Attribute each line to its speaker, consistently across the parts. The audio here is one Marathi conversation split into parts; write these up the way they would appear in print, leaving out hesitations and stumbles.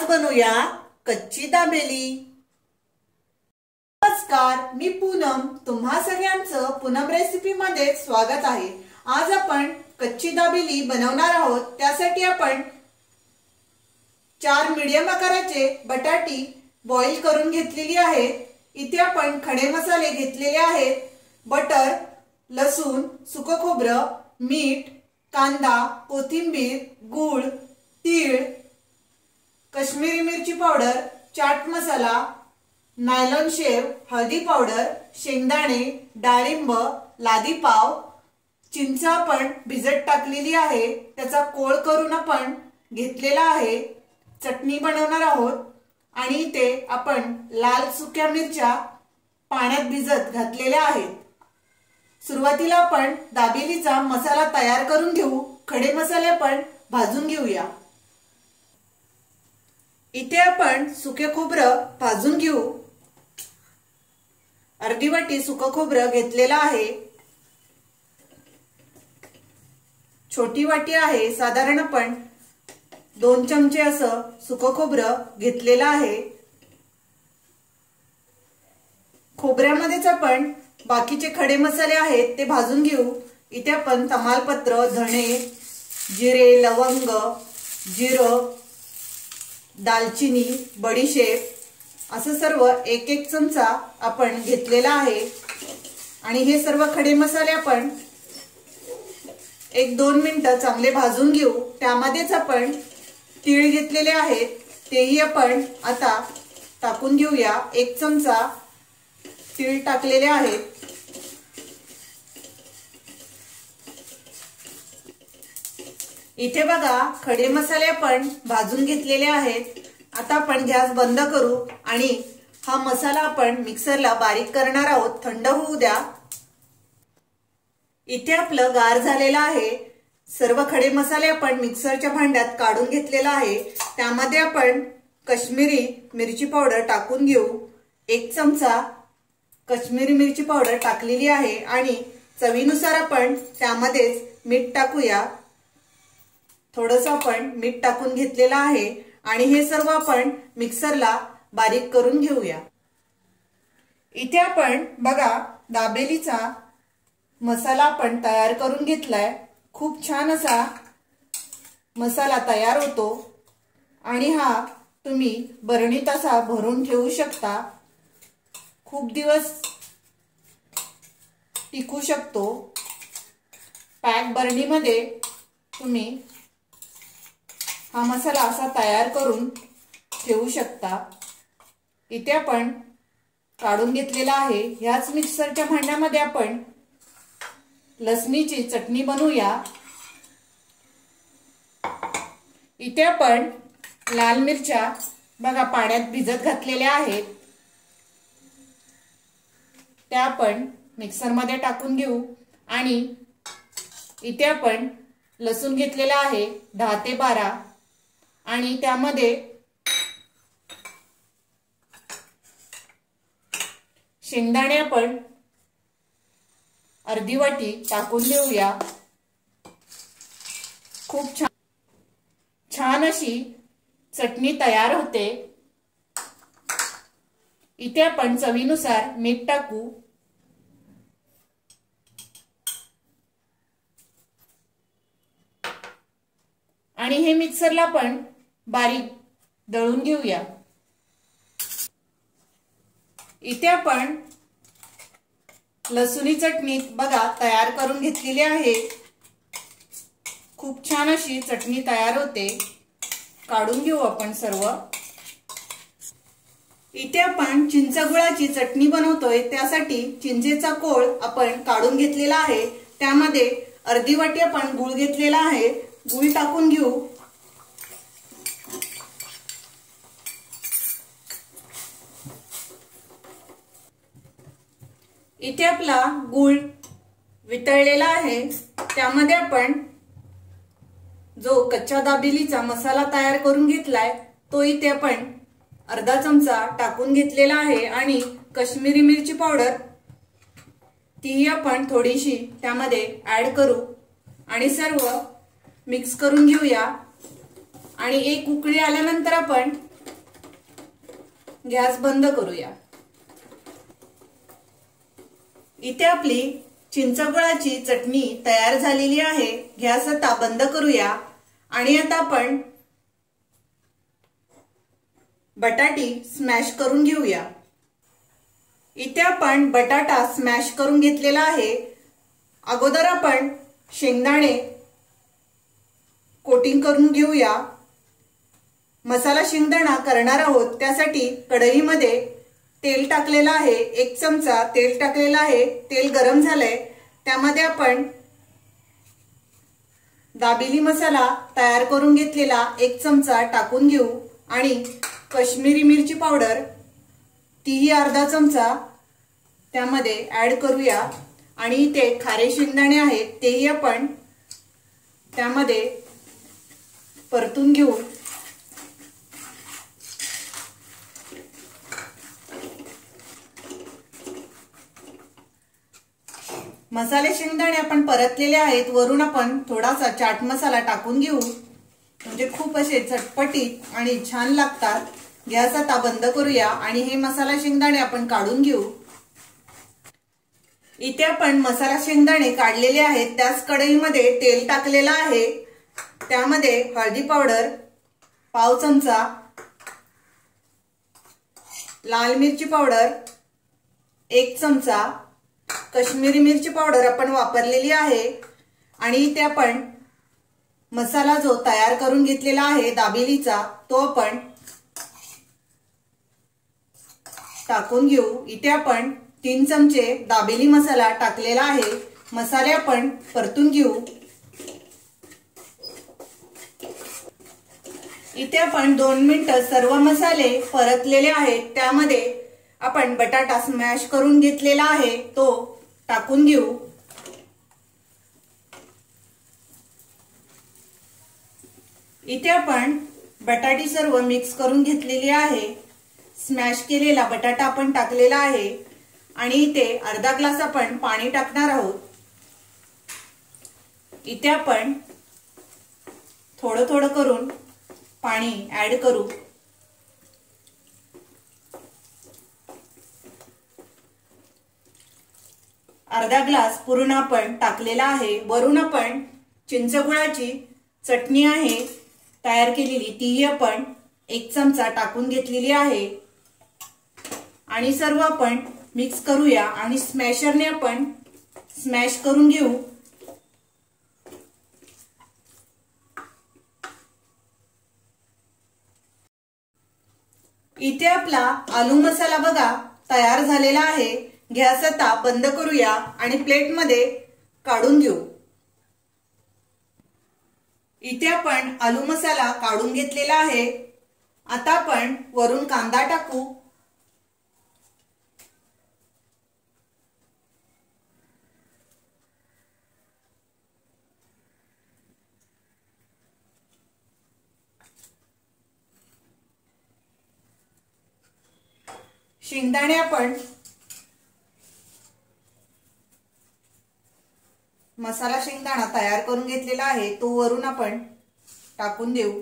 Speaker 1: बनवूया कच्ची दाबेली। नमस्कार, मी पूनम, तुम्हा सगळ्यांचं पूनम रेसिपी मध्ये स्वागत आहे। आज आपण कच्ची दाबेली बनवणार आहोत। त्यासाठी आपण 4 मीडियम आकाराचे बटाटी बॉईल करून घेतलेली आहेत। इथे आपण खडे मसाले घेतलेले आहेत, बटर, लसूण, सुकं खोबरं, मीठ, कांदा, कोथिंबीर, गूळ, तीळ, कश्मीरी मिरची पावडर, चाट मसाला, नायलॉन शेव, हळदी पावडर, शेंगदाणे, डाळिंब, लादी पाव, चिंच आपण भिजत टाकलेली आहे, त्याचा कोळ करून आपण घेतलेला आहे। चटणी बनवणार आहोत आणि इथे आपण लाल सुक्या मिरच्या पाण्यात भिजत घातलेल्या आहेत। सुरुवातीला आपण दाबेलीचा मसाला तयार करून घेऊ। खडे मसाले आपण भाजून घेऊया। इथे आपण सुके खोबरं भाजून घेऊ। अर्धी वाटी सुकं खोबरं घेतलेलं आहे। छोटी वाटी आहे, साधारण आपण 2 चमचे असं सुकं खोबरं घेतलेलं आहे। खोबऱ्यामध्येच आपण बाकीचे खडे मसाले आहेत ते भाजून घेऊ। इथे आपण तमालपत्र, धणे, जिरे, लवंग, जिरं, दालचिनी, बडीशेप असं सर्व 1-1 चमचा आपण घेतलेला आहे आणि हे सर्व खडे मसाले आपण 1-2 मिनिटं चांगले भाजून घेऊ। त्यामध्येच आपण तीळ घेतलेले आहेत, तेही आपण आता टाकून घेऊया। 1 चमचा तीळ टाकलेले आहेत। इथे बघा, खडे मसाले आपण भाजून घेतलेले आहेत। आता आपण गॅस बंद करू आणि हा मसाला आपण मिक्सरला बारीक करणार आहोत। थंड होऊ द्या। इथे आपलं गार झालेलं आहे। सर्व खडे मसाले आपण मिक्सरच्या भांड्यात काढून घेतलेला आहे। त्यामध्ये आपण कश्मीरी मिरची पावडर टाकून घेऊ। 1 चमचा कश्मीरी मिरची पावडर टाकलेली आहे आणि चवीनुसार आपण त्यामध्येच मीठ टाकूया। थोडंसं आपण मीठ टाकून घेतलेलं आहे आणि हे सर्व आपण मिक्सरला बारीक करून घेऊया। इथे आपण बघा, दाबेलीचा मसाला आपण तयार करून घेतलाय। खूप छान असा मसाला तयार होतो आणि हा तुम्ही बरणीत असा भरून ठेवू शकता। खूप दिवस टिकू शकतो। पॅक बरणीमध्ये तुम्ही हा मसाला असा तयार करून ठेवू शकता। इथे आपण काढून घेतलेला आहे। ह्याच मिक्सरच्या भांड्यामध्ये आपण लसणीची चटणी बनवूया। इथे आपण लाल मिरच्या बघा पाण्यात भिजत घातलेल्या आहेत, त्या आपण मिक्सरमध्ये टाकून घेऊ आणि इथे आपण लसूण घेतलेला आहे 10 ते 12 आणि त्यामध्ये शेंगदाणे आपण अर्धी वाटी टाकून देऊया। खूप छान अशी चटणी तयार होते। इथे आपण चवीनुसार मीठ टाकू आणि हे मिक्सरला आपण बारीक दळून घेऊया। इथे आपण लसुणी चटणी बघा तयार करून घेतलेली आहे। खूप छान अशी चटणी तयार होते। काढून घेऊ आपण सर्व। इथे आपण चिंचगुळाची चटणी बनवतोय, त्यासाठी चिंचेचा कोळ आपण काढून घेतलेला आहे। त्यामध्ये अर्धी वाटी आपण गूळ घेतलेला आहे, गूळ टाकून घेऊ। इथे आपला गूळ वितळलेला आहे, त्यामध्ये आपण जो कच्च्या दाबेलीचा मसाला तयार करून घेतलाय तो इथे आपण अर्धा चमचा टाकून घेतलेला आहे आणि कश्मीरी मिरची पावडर तीही आपण थोडीशी त्यामध्ये ऍड करू आणि सर्व मिक्स करून घेऊया। आणि एक उकळी आल्यानंतर आपण गॅस बंद करूया। इथे आपली चिंचगुळाची चटणी तयार झालेली आहे। गॅस आता बंद करूया आणि आता आपण बटाटी स्मॅश करून घेऊया। इथे आपण बटाटा स्मॅश करून घेतलेला आहे। अगोदर आपण शेंगदाणे कोटिंग करून घेऊया। मसाला शेंगदाणा करणार आहोत, त्यासाठी कढईमध्ये तेल टाकलेला आहे। 1 चमचा तेल टाकलेला आहे। तेल गरम झालंय, त्यामध्ये आपण दाबेली मसाला तयार करून घेतलेला 1 चमचा टाकून घेऊ आणि काश्मीरी मिरची पावडर तीही अर्धा चमचा त्यामध्ये ऍड करूया आणि इथे खारे शेंगदाणे आहेत तेही आपण त्यामध्ये परतून घेऊ। मसाले शेंगदाणे आपण परतलेले आहेत। वरून आपण थोडासा चाट मसाला टाकून घेऊ, म्हणजे खूप असे चटपटीत आणि छान लागतात। गॅस आता बंद करूया आणि हे मसाला शेंगदाणे आपण काढून घेऊ। इथे आपण मसाला शेंगदाणे काढलेले आहेत। त्याच कढईमध्ये तेल टाकलेलं आहे, त्यामध्ये हळदी पावडर पाव चमचा, लाल मिरची पावडर 1 चमचा, काश्मीरी मिरची पावडर आपण वापरलेली आहे आणि इथे आपण मसाला जो तयार करून घेतलेला आहे दाबेलीचा तो आपण टाकून घेऊ। इथे आपण 3 चमचे दाबेली मसाला टाकलेला आहे। मसाले आपण परतून घेऊ। इथे आपण 2 मिनिटं सर्व मसाले परतलेले आहेत, त्यामध्ये आपण बटाटा स्मॅश करून घेतलेला आहे तो टाकून घेऊ। इथे आपण बटाटी सर्व मिक्स करून घेतलेली आहे। स्मॅश केलेला बटाटा आपण टाकलेला आहे आणि इथे अर्धा ग्लास आपण पाणी टाकणार आहोत। इथे आपण थोडं थोडं करून पाणी ऍड करू। अर्धा ग्लास पूर्ण आपण टाकलेला आहे। वरून आपण चिंचगुळाची चटणी आहे तयार केलेली तीही आपण 1 चमचा टाकून घेतलेली आहे आणि सर्व आपण मिक्स करूया आणि स्मॅशरने आपण स्मॅश करून घेऊ। इथे आपला आलू मसाला बघा तयार झालेला आहे। गॅस आता बंद करूया आणि प्लेटमध्ये काढून घेऊ। इथे आपण आलू मसाला काढून घेतलेला आहे। आता आपण वरून कांदा टाकू। शेंगदाणे आपण मसाला शेंगदाणा तयार करून घेतलेला आहे तो वरून आपण टाकून देऊ।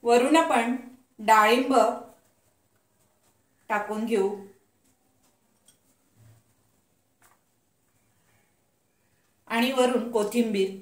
Speaker 1: वरून आपण डाळिंब टाकून घेऊ आणि वरून कोथिंबीर।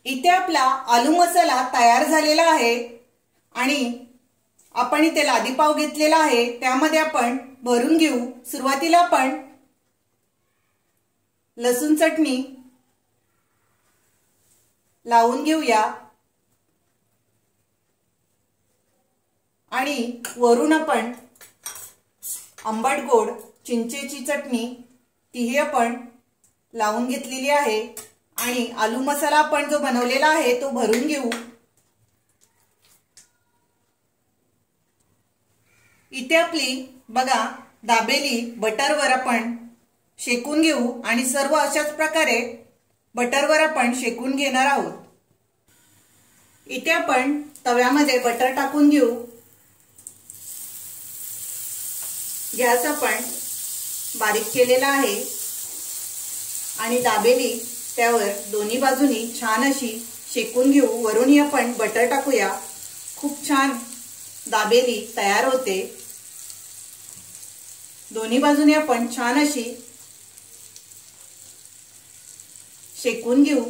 Speaker 1: इथे आपला आलू मसाला तयार झालेला आहे आणि आपण इथे लादी पाव घेतलेला आहे त्यामध्ये आपण भरून घेऊ। सुरुवातीला आपण लसूण चटणी लावून घेऊया आणि वरून आपण आंबट गोड चिंचेची चटणी तीही आपण लावून घेतलेली आहे आणि आलू मसाला आपण जो बनवलेला आहे तो भरून घेऊ। इथे आपली बघा दाबेली बटरवर आपण शेकून घेऊ आणि सर्व अशाच प्रकारे बटरवर आपण शेकून घेणार आहोत। इथे आपण तव्यामध्ये बटर टाकून घेऊ। गॅस आपण बारीक केलेला आहे आणि दाबेली त्यावर दोन्ही बाजूनी छान अशी शेकून घेऊ। वरून आपण बटर टाकूया। खूप छान दाबेली तयार होते। दोन्ही बाजूने आपण छान अशी शेकून घेऊ।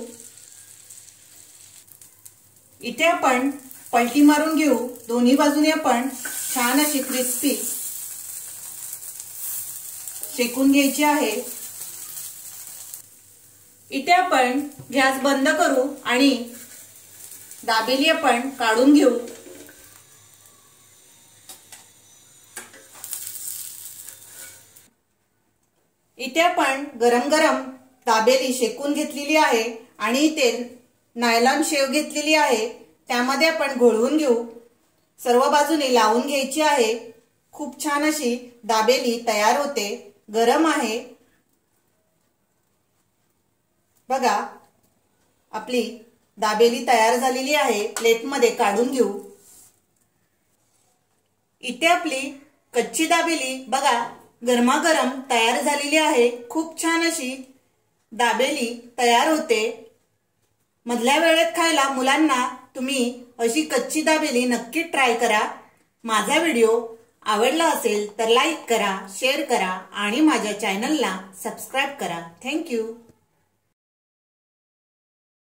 Speaker 1: इथे आपण पलटी मारून घेऊ। दोन्ही बाजूने आपण छान अशी क्रिस्पी शेकून घ्यायची आहे। इथे आपण गॅस बंद करू आणि दाबेली आपण काढून घेऊ। इथे आपण गरम गरम दाबेली शेकून घेतलेली आहे आणि इथे नायलॉन शेव घेतलेली आहे, त्यामध्ये आपण घोळवून घेऊ। सर्व बाजूने लावून घ्यायची आहे। खूप छान अशी दाबेली तयार होते। गरम आहे बघा। आपली दाबेली तयार झालेली आहे। प्लेटमध्ये काढून घेऊ। इथे आपली कच्ची दाबेली बघा गरमागरम तयार झालेली आहे। खूप छान अशी दाबेली तयार होते। मधल्या वेळेत खायला मुलांना तुम्ही अशी कच्ची दाबेली नक्की ट्राय करा। माझा व्हिडिओ आवडला असेल तर लाईक करा, शेअर करा आणि माझ्या चॅनलला सबस्क्राइब करा। थँक्यू।